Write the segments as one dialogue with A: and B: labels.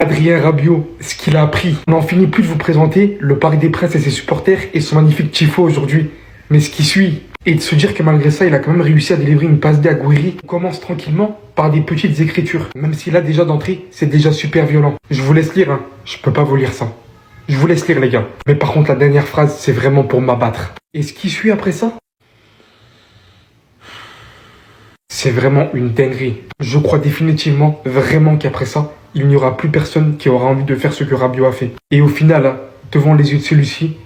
A: Adrien Rabiot, ce qu'il a appris. On n'en finit plus de vous présenter le Parc des Princes et ses supporters et son magnifique tifo aujourd'hui. Mais ce qui suit, et de se dire que malgré ça, il a quand même réussi à délivrer une passe D à Gouiri. On commence tranquillement par des petites écritures. Même si là, déjà d'entrée, c'est déjà super violent. Je vous laisse lire, hein. Je peux pas vous lire ça. Je vous laisse lire, les gars. Mais par contre, la dernière phrase, c'est vraiment pour m'abattre. Et ce qui suit après ça, c'est vraiment une dinguerie. Je crois définitivement, vraiment qu'après ça, il n'y aura plus personne qui aura envie de faire ce que Rabiot a fait. Et au final, hein, devant les yeux de celui-ci,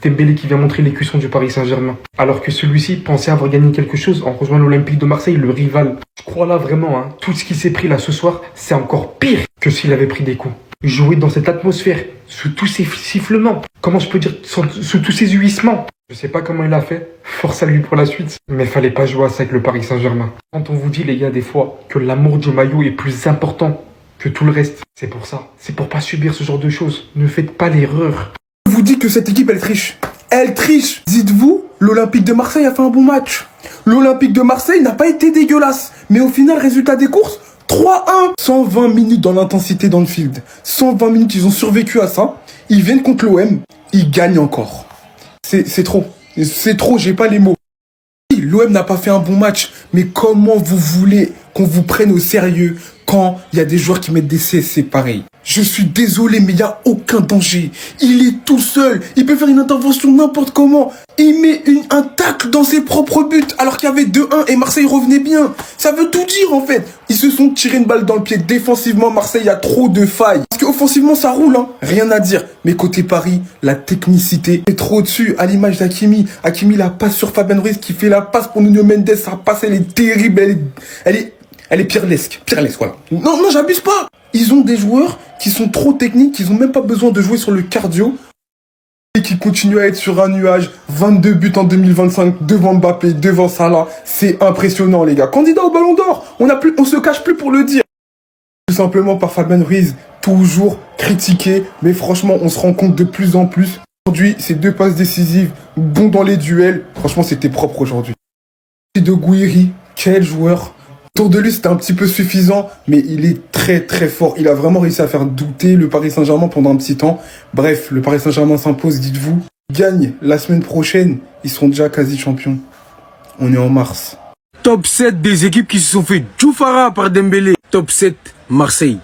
A: Dembélé qui vient montrer les cuissons du Paris Saint-Germain. Alors que celui-ci pensait avoir gagné quelque chose en rejoignant l'Olympique de Marseille, le rival. Je crois là vraiment, hein, tout ce qui s'est pris là ce soir, c'est encore pire que s'il avait pris des coups. Jouer dans cette atmosphère, sous tous ces sifflements, comment je peux dire, sous tous ces huissements. Je sais pas comment il a fait, force à lui pour la suite, mais fallait pas jouer à ça avec le Paris Saint-Germain. Quand on vous dit les gars des fois que l'amour du maillot est plus important que tout le reste, c'est pour ça, c'est pour pas subir ce genre de choses. Ne faites pas l'erreur.
B: Je vous dis que cette équipe elle triche. Elle triche. Dites-vous, l'Olympique de Marseille a fait un bon match. L'Olympique de Marseille n'a pas été dégueulasse, mais au final résultat des courses 3-1. 120 minutes dans l'intensité dans le field. 120 minutes, ils ont survécu à ça. Ils viennent contre l'OM, ils gagnent encore. C'est trop. C'est trop, j'ai pas les mots. L'OM n'a pas fait un bon match, mais comment vous voulez qu'on vous prenne au sérieux quand il y a des joueurs qui mettent des CSC pareil? Je suis désolé, mais il n'y a aucun danger. Il est tout seul. Il peut faire une intervention n'importe comment. Il met un tacle dans ses propres buts, alors qu'il y avait 2-1 et Marseille revenait bien. Ça veut tout dire, en fait. Ils se sont tirés une balle dans le pied. Défensivement, Marseille a trop de failles. Parce qu'offensivement, ça roule, hein. Rien à dire. Mais côté Paris, la technicité est trop au-dessus. À l'image d'Hakimi. Hakimi, la passe sur Fabien Ruiz qui fait la passe pour Nuno Mendes. Sa passe, elle est terrible. Elle est pirlesque. Pirlesque, voilà. Non, j'abuse pas. Ils ont des joueurs qui sont trop techniques, ils ont même pas besoin de jouer sur le cardio et qui continuent à être sur un nuage. 22 buts en 2025 devant Mbappé, devant Salah. C'est impressionnant, les gars. Candidat au Ballon d'Or. On se cache plus pour le dire. Tout simplement par Fabien Ruiz, toujours critiqué, mais franchement, on se rend compte de plus en plus. Aujourd'hui, ces 2 passes décisives, bon dans les duels. Franchement, c'était propre aujourd'hui. De Gouiri, quel joueur. Autour de lui, c'était un petit peu suffisant, mais il est très très fort. Il a vraiment réussi à faire douter le Paris Saint-Germain pendant un petit temps. Bref, le Paris Saint-Germain s'impose, dites-vous. Il gagne la semaine prochaine, ils seront déjà quasi champions. On est en mars.
C: Top 7 des équipes qui se sont fait Djoufara par Dembélé. Top 7, Marseille.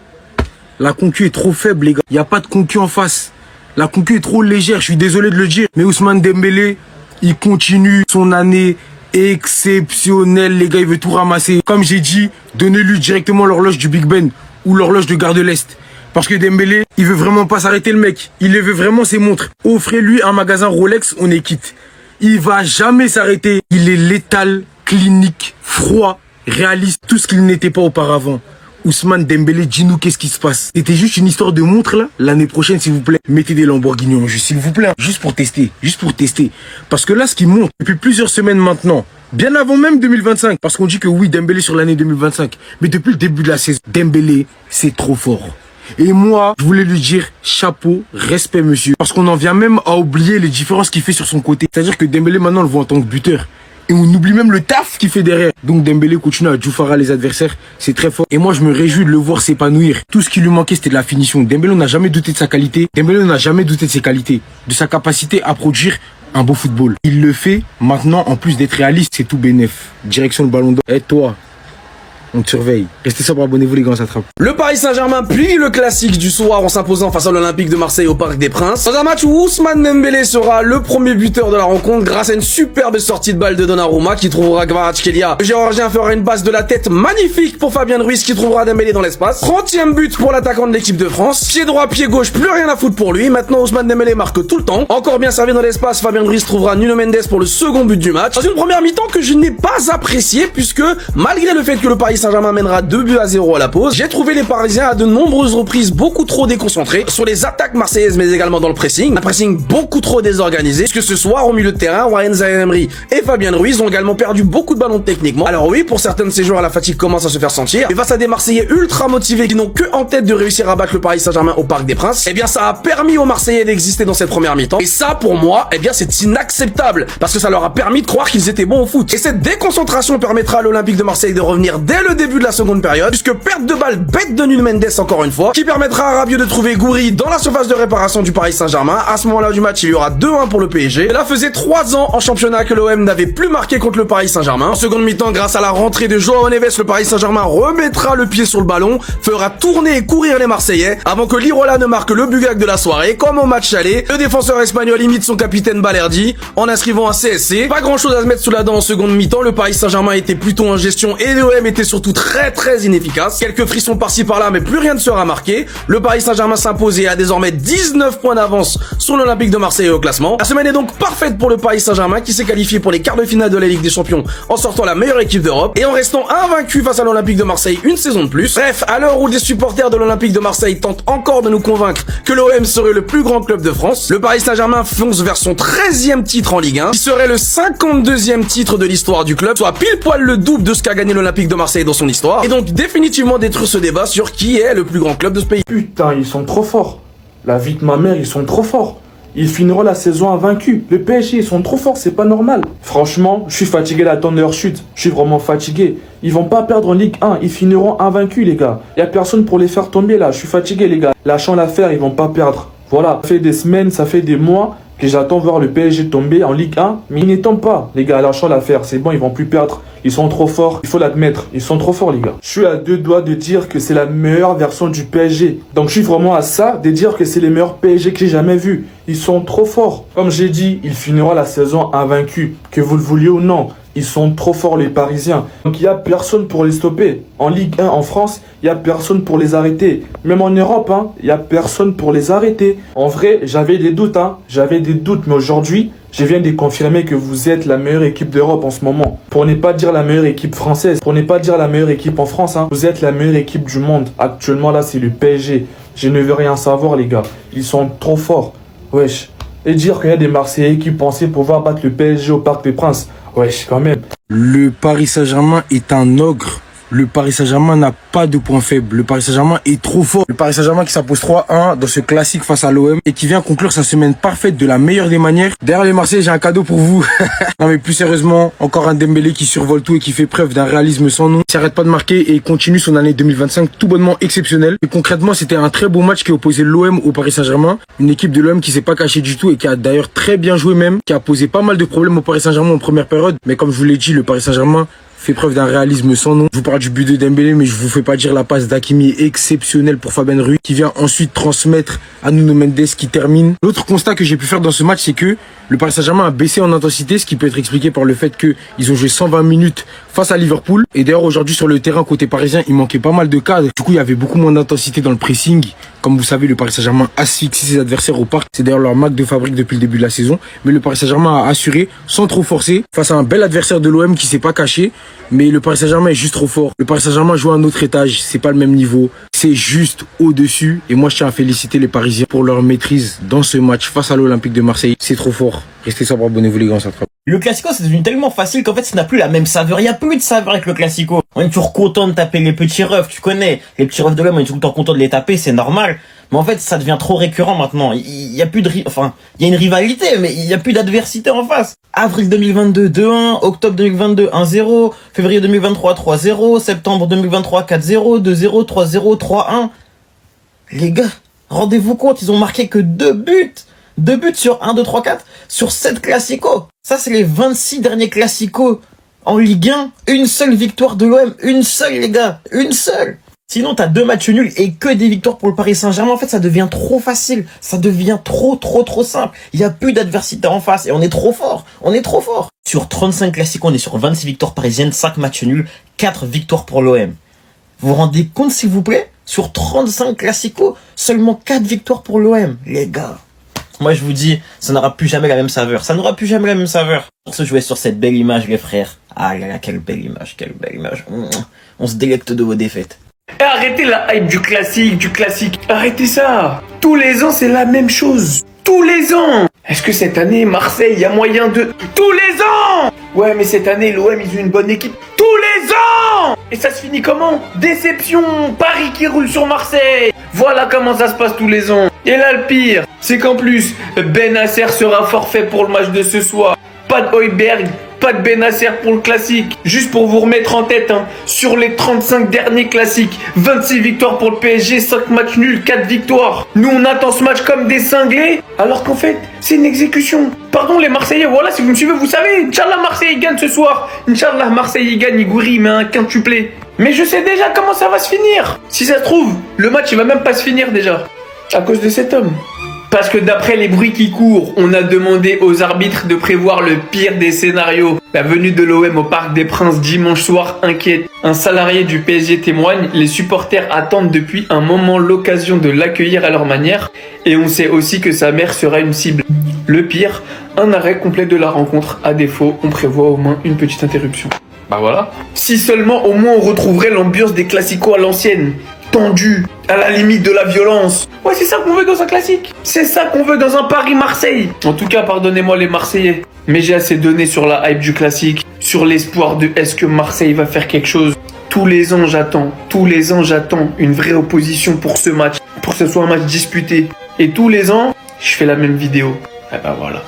C: La concu est trop faible, les gars. Il n'y a pas de concu en face. La concu est trop légère, je suis désolé de le dire. Mais Ousmane Dembélé, il continue son année exceptionnel, les gars, il veut tout ramasser. Comme j'ai dit, donnez-lui directement l'horloge du Big Ben ou l'horloge de Gare de l'Est. Parce que Dembélé, il veut vraiment pas s'arrêter, le mec. Il veut vraiment ses montres. Offrez-lui un magasin Rolex, on est quitte. Il va jamais s'arrêter. Il est létal, clinique, froid, réaliste, tout ce qu'il n'était pas auparavant. Ousmane Dembélé, dis-nous qu'est-ce qui se passe. C'était juste une histoire de montre là. L'année prochaine, s'il vous plaît, mettez des Lamborghini en jeu, s'il vous plaît. Juste pour tester, juste pour tester. Parce que là, ce qui monte depuis plusieurs semaines maintenant, bien avant même 2025, parce qu'on dit que oui, Dembélé sur l'année 2025, mais depuis le début de la saison, Dembélé, c'est trop fort. Et moi, je voulais lui dire chapeau, respect monsieur. Parce qu'on en vient même à oublier les différences qu'il fait sur son côté. C'est-à-dire que Dembélé maintenant on le voit en tant que buteur. Et on oublie même le taf qu'il fait derrière. Donc Dembélé continue à Djoufara les adversaires. C'est très fort. Et moi, je me réjouis de le voir s'épanouir. Tout ce qui lui manquait, c'était de la finition. Dembélé, on n'a jamais douté de sa qualité. Dembélé, on n'a jamais douté de ses qualités. De sa capacité à produire un beau football. Il le fait maintenant, en plus d'être réaliste, c'est tout bénef. Direction le Ballon d'Or. Et toi, on te surveille. Restez sobre, abonnez-vous les gars, on s'attrape.
D: Le Paris Saint-Germain plie le classique du soir en s'imposant face à l'Olympique de Marseille au Parc des Princes. Dans un match où Ousmane Dembélé sera le premier buteur de la rencontre grâce à une superbe sortie de balle de Donnarumma qui trouvera Kvaratskhelia. Le Géorgien fera une passe de la tête magnifique pour Fabien Ruiz qui trouvera Dembélé dans l'espace. 30e but pour l'attaquant de l'équipe de France. Pied droit, pied gauche, plus rien à foutre pour lui. Maintenant Ousmane Dembélé marque tout le temps. Encore bien servi dans l'espace, Fabien Ruiz trouvera Nuno Mendes pour le second but du match. Dans une première mi-temps que je n'ai pas appréciée puisque malgré le fait que le Paris Saint-Germain mènera 2-0 à la pause, j'ai trouvé les Parisiens à de nombreuses reprises beaucoup trop déconcentrés sur les attaques marseillaises mais également dans le pressing. Un pressing beaucoup trop désorganisé puisque ce soir au milieu de terrain, Warren Zaïre-Emery et Fabien Ruiz ont également perdu beaucoup de ballons techniquement. Alors oui, pour certains de ces joueurs la fatigue commence à se faire sentir, mais face à des Marseillais ultra motivés qui n'ont que en tête de réussir à battre le Paris Saint-Germain au Parc des Princes, eh bien ça a permis aux Marseillais d'exister dans cette première mi-temps. Et ça pour moi, eh bien c'est inacceptable parce que ça leur a permis de croire qu'ils étaient bons au foot. Et cette déconcentration permettra à l'Olympique de Marseille de revenir dès le le début de la seconde période, puisque perte de balle bête de Nuno Mendes encore une fois, qui permettra à Rabiot de trouver Gouiri dans la surface de réparation du Paris Saint-Germain. À ce moment-là du match, il y aura 2-1 pour le PSG. Et là, faisait 3 ans en championnat que l'OM n'avait plus marqué contre le Paris Saint-Germain. En seconde mi-temps, grâce à la rentrée de Joao Neves, le Paris Saint-Germain remettra le pied sur le ballon, fera tourner et courir les Marseillais, avant que Lirola ne marque le bugag de la soirée. Comme au match aller, le défenseur espagnol imite son capitaine Balerdi en inscrivant un CSC. Pas grand chose à se mettre sous la dent en seconde mi-temps, le Paris Saint-Germain était plutôt en gestion et l'OM était surtout très inefficace. Quelques frissons par-ci par-là, mais plus rien ne sera marqué. Le Paris Saint-Germain s'impose et a désormais 19 points d'avance sur l'Olympique de Marseille au classement. La semaine est donc parfaite pour le Paris Saint-Germain qui s'est qualifié pour les quarts de finale de la Ligue des Champions en sortant la meilleure équipe d'Europe et en restant invaincu face à l'Olympique de Marseille une saison de plus. Bref, à l'heure où des supporters de l'Olympique de Marseille tentent encore de nous convaincre que l'OM serait le plus grand club de France, le Paris Saint-Germain fonce vers son 13e titre en Ligue 1, qui serait le 52e titre de l'histoire du club, soit pile poil le double de ce qu'a gagné l'Olympique de Marseille dans son histoire, et donc définitivement détruire ce débat sur qui est le plus grand club de ce pays.
E: Putain, ils sont trop forts. La vie de ma mère, ils sont trop forts. Ils finiront la saison invaincus. Le PSG, ils sont trop forts, c'est pas normal. Franchement, je suis fatigué d'attendre leur chute. Je suis vraiment fatigué. Ils vont pas perdre en Ligue 1. Ils finiront invaincus, les gars. Y a personne pour les faire tomber, là. Je suis fatigué, les gars. Lâchons l'affaire, ils vont pas perdre. Voilà. Ça fait des semaines, ça fait des mois que j'attends voir le PSG tomber en Ligue 1. Mais ils n'y tombent pas, les gars. Lâchons l'affaire. C'est bon, ils vont plus perdre. Ils sont trop forts, il faut l'admettre. Ils sont trop forts, les gars. Je suis à 2 doigts de dire que c'est la meilleure version du PSG. Donc je suis vraiment à ça de dire que c'est les meilleurs PSG que j'ai jamais vus. Ils sont trop forts. Comme j'ai dit, ils finiront la saison invaincus. Que vous le vouliez ou non. Ils sont trop forts, les Parisiens. Donc il n'y a personne pour les stopper. En Ligue 1, en France, il n'y a personne pour les arrêter. Même en Europe, il n'y a personne pour les arrêter. En vrai, j'avais des doutes. J'avais des doutes, mais aujourd'hui, je viens de confirmer que vous êtes la meilleure équipe d'Europe en ce moment. Pour ne pas dire la meilleure équipe française, pour ne pas dire la meilleure équipe en France, vous êtes la meilleure équipe du monde. Actuellement, là, c'est le PSG. Je ne veux rien savoir, les gars. Ils sont trop forts. Wesh. Et dire qu'il y a des Marseillais qui pensaient pouvoir battre le PSG au Parc des Princes. Wesh, quand même.
C: Le Paris Saint-Germain est un ogre. Le Paris Saint-Germain n'a pas de point faible. Le Paris Saint-Germain est trop fort. Le Paris Saint-Germain qui s'impose 3-1 dans ce classique face à l'OM et qui vient conclure sa semaine parfaite de la meilleure des manières. Derrière les Marseillais, j'ai un cadeau pour vous. Non mais plus sérieusement, encore un Dembélé qui survole tout et qui fait preuve d'un réalisme sans nom. Il s'arrête pas de marquer et continue son année 2025 tout bonnement exceptionnelle. Et concrètement, c'était un très beau match qui opposait l'OM au Paris Saint-Germain. Une équipe de l'OM qui s'est pas cachée du tout et qui a d'ailleurs très bien joué même, qui a posé pas mal de problèmes au Paris Saint-Germain en première période. Mais comme je vous l'ai dit, le Paris Saint-Germain fait preuve d'un réalisme sans nom. Je vous parle du but de Dembélé, mais je vous fais pas dire la passe d'Hakimi exceptionnelle pour Fabien Ruiz, qui vient ensuite transmettre à Nuno Mendes qui termine. L'autre constat que j'ai pu faire dans ce match, c'est que le Paris Saint-Germain a baissé en intensité, ce qui peut être expliqué par le fait qu'ils ont joué 120 minutes face à Liverpool. Et d'ailleurs, aujourd'hui, sur le terrain, côté parisien, il manquait pas mal de cadres. Du coup, il y avait beaucoup moins d'intensité dans le pressing. Comme vous savez, le Paris Saint-Germain asphyxie ses adversaires au parc. C'est d'ailleurs leur marque de fabrique depuis le début de la saison. Mais le Paris Saint-Germain a assuré, sans trop forcer, face à un bel adversaire de l'OM qui s'est pas caché. Mais le Paris Saint-Germain est juste trop fort. Le Paris Saint-Germain joue à un autre étage. C'est pas le même niveau. C'est juste au-dessus. Et moi, je tiens à féliciter les Parisiens pour leur maîtrise dans ce match face à l'Olympique de Marseille. C'est trop fort. Restez sobre, abonnez-vous les gars, on s'attrape.
F: Le Classico, c'est devenu tellement facile qu'en fait, ça n'a plus la même saveur. Il n'y a plus de saveur avec le Classico. On est toujours content de taper les petits refs, tu connais. Les petits refs de l'homme, on est tout le temps content de les taper, c'est normal. Mais en fait, ça devient trop récurrent maintenant. Il y a plus de, enfin, il y a une rivalité, mais il y a plus d'adversité en face. Avril 2022, 2-1. Octobre 2022, 1-0. Février 2023, 3-0. Septembre 2023, 4-0. 2-0, 3-0, 3-1. Les gars, rendez-vous compte, ils ont marqué que 2 buts. 2 buts sur 1, 2, 3, 4. Sur 7 classicos. Ça, c'est les 26 derniers classicos en Ligue 1. Une seule victoire de l'OM. Une seule, les gars. Une seule. Sinon, t'as 2 matchs nuls et que des victoires pour le Paris Saint-Germain. En fait, ça devient trop facile. Ça devient trop simple. Il n'y a plus d'adversité en face et on est trop fort. On est trop fort. Sur 35 classicos, on est sur 26 victoires parisiennes, 5 matchs nuls, 4 victoires pour l'OM. Vous vous rendez compte, s'il vous plaît? Sur 35 classicos, seulement 4 victoires pour l'OM. Les gars. Moi, je vous dis, ça n'aura plus jamais la même saveur. Ça n'aura plus jamais la même saveur. On se jouait sur cette belle image, les frères. Ah là là, quelle belle image, quelle belle image. On se délecte de vos défaites.
G: Arrêtez la hype du classique. Arrêtez ça. Tous les ans, c'est la même chose. Tous les ans. Est-ce que cette année, Marseille, il y a moyen de... Tous les ans. Ouais, mais cette année, l'OM, ils ont une bonne équipe. Tous les ans. Et ça se finit comment? Déception. Paris qui roule sur Marseille. Voilà comment ça se passe tous les ans. Et là, le pire, c'est qu'en plus, Ben Nasser sera forfait pour le match de ce soir. Pas de Højbjerg, Pas de Benasser pour le classique. Juste pour vous remettre en tête, hein, sur les 35 derniers classiques, 26 victoires pour le PSG, 5 matchs nuls, 4 victoires. Nous, on attend ce match comme des cinglés, alors qu'en fait, c'est une exécution. Pardon les Marseillais, voilà, si vous me suivez, vous savez, Inch'Allah, Marseille gagne ce soir. Inch'Allah, Marseille gagne, Igouri met un quintuplé. Mais je sais déjà comment ça va se finir. Si ça se trouve, le match, il va même pas se finir déjà. À cause de cet homme. Parce que d'après les bruits qui courent, on a demandé aux arbitres de prévoir le pire des scénarios. La venue de l'OM au Parc des Princes dimanche soir inquiète. Un salarié du PSG témoigne, les supporters attendent depuis un moment l'occasion de l'accueillir à leur manière. Et on sait aussi que sa mère sera une cible. Le pire, un arrêt complet de la rencontre. À défaut, on prévoit au moins une petite interruption. Bah voilà. Si seulement au moins on retrouverait l'ambiance des classicos à l'ancienne. Tendu, à la limite de la violence. Ouais, c'est ça qu'on veut dans un classique. C'est ça qu'on veut dans un Paris-Marseille. En tout cas, pardonnez-moi les Marseillais, mais j'ai assez donné sur la hype du classique, sur l'espoir de est-ce que Marseille va faire quelque chose. Tous les ans, j'attends une vraie opposition pour ce match, pour que ce soit un match disputé. Et tous les ans, je fais la même vidéo. Ah bah voilà.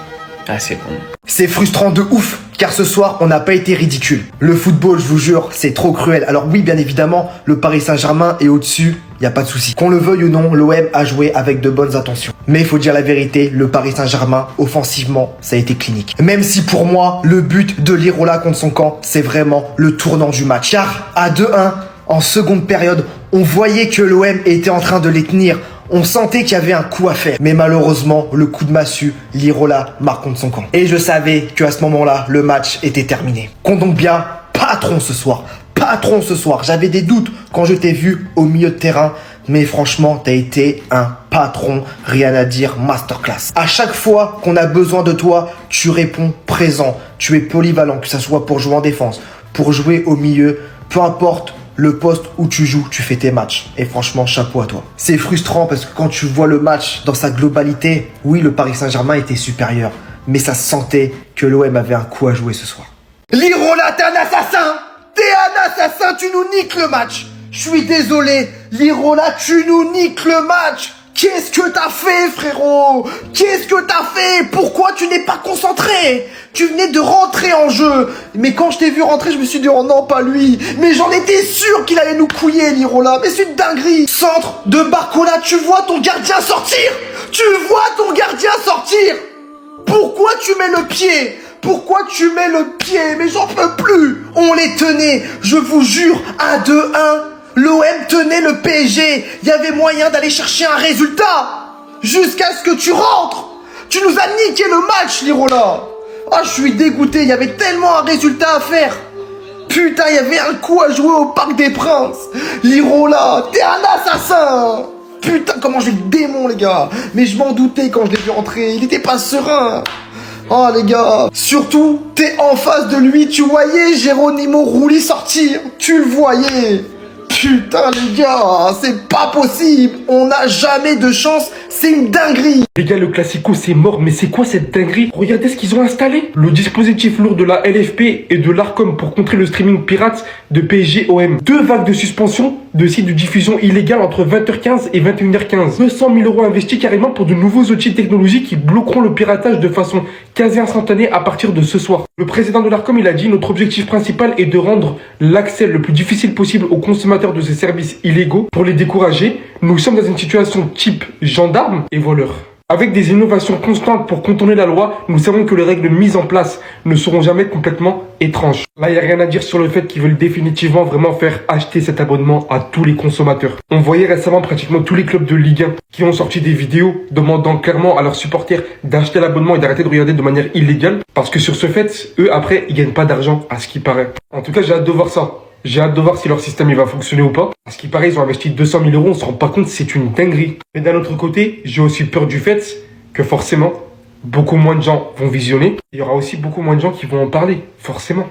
G: Ah, c'est bon.
H: C'est frustrant de ouf, car ce soir, on n'a pas été ridicule. Le football, je vous jure, c'est trop cruel. Alors oui, bien évidemment, le Paris Saint-Germain est au-dessus, y a pas de souci. Qu'on le veuille ou non, l'OM a joué avec de bonnes intentions. Mais il faut dire la vérité, le Paris Saint-Germain, offensivement, ça a été clinique. Même si pour moi, le but de l'Irola contre son camp, c'est vraiment le tournant du match. Car à 2-1, en seconde période, on voyait que l'OM était en train de les tenir. On sentait qu'il y avait un coup à faire. Mais malheureusement, le coup de massue, l'Irola marque contre son camp. Et je savais qu'à ce moment-là, le match était terminé. Compte donc bien, patron ce soir. Patron ce soir. J'avais des doutes quand je t'ai vu au milieu de terrain. Mais franchement, t'as été un patron, rien à dire, masterclass. À chaque fois qu'on a besoin de toi, tu réponds présent. Tu es polyvalent, que ça soit pour jouer en défense, pour jouer au milieu, peu importe le poste où tu joues, tu fais tes matchs. Et franchement, chapeau à toi. C'est frustrant parce que quand tu vois le match dans sa globalité, oui, le Paris Saint-Germain était supérieur. Mais ça se sentait que l'OM avait un coup à jouer ce soir. L'Irola, t'es un assassin! T'es un assassin, tu nous niques le match! Je suis désolé, l'Irola, tu nous niques le match! Qu'est-ce que t'as fait, frérot? Qu'est-ce que t'as fait? Pourquoi tu n'es pas concentré? Tu venais de rentrer en jeu. Mais quand je t'ai vu rentrer, je me suis dit, oh non, pas lui. Mais j'en étais sûr qu'il allait nous couiller, l'Irola. Mais c'est une dinguerie. Centre de Barcola, tu vois ton gardien sortir? Tu vois ton gardien sortir? Pourquoi tu mets le pied? Pourquoi tu mets le pied? Mais j'en peux plus. On les tenait, je vous jure, à 2-1. L'OM tenait le PSG. Il y avait moyen d'aller chercher un résultat. Jusqu'à ce que tu rentres. Tu nous as niqué le match, l'Irola. Ah, je suis dégoûté. Il y avait tellement un résultat à faire. Putain, il y avait un coup à jouer au Parc des Princes. l'Irola, t'es un assassin. Putain, comment j'ai le démon, les gars. Mais je m'en doutais quand je l'ai vu rentrer. Il était pas serein. Oh les gars, surtout, t'es en face de lui. Tu voyais Geronimo Rulli sortir. Tu le voyais. Putain les gars, c'est pas possible. On n'a jamais de chance, c'est une dinguerie.
A: Les gars, le Classico c'est mort, mais c'est quoi cette dinguerie? Regardez ce qu'ils ont installé. Le dispositif lourd de la LFP et de l'Arcom pour contrer le streaming pirate de PSG-OM. 2 vagues de suspension de sites de diffusion illégale entre 20h15 et 21h15. 200 000 € investis carrément pour de nouveaux outils technologiques qui bloqueront le piratage de façon quasi instantanée à partir de ce soir. Le président de l'Arcom, il a dit: notre objectif principal est de rendre l'accès le plus difficile possible aux consommateurs de ces services illégaux. Pour les décourager, nous sommes dans une situation type gendarme et voleur. Avec des innovations constantes pour contourner la loi, nous savons que les règles mises en place ne seront jamais complètement étranges. Là, il n'y a rien à dire sur le fait qu'ils veulent définitivement vraiment faire acheter cet abonnement à tous les consommateurs. On voyait récemment pratiquement tous les clubs de Ligue 1 qui ont sorti des vidéos demandant clairement à leurs supporters d'acheter l'abonnement et d'arrêter de regarder de manière illégale. Parce que sur ce fait, eux, après, ils gagnent pas d'argent, à ce qui paraît. En tout cas, j'ai hâte de voir ça. J'ai hâte de voir si leur système il va fonctionner ou pas. Parce qu'il paraît, ils ont investi 200 000 €, on se rend pas compte, c'est une dinguerie. Mais d'un autre côté, j'ai aussi peur du fait que forcément, beaucoup moins de gens vont visionner. Il y aura aussi beaucoup moins de gens qui vont en parler, forcément.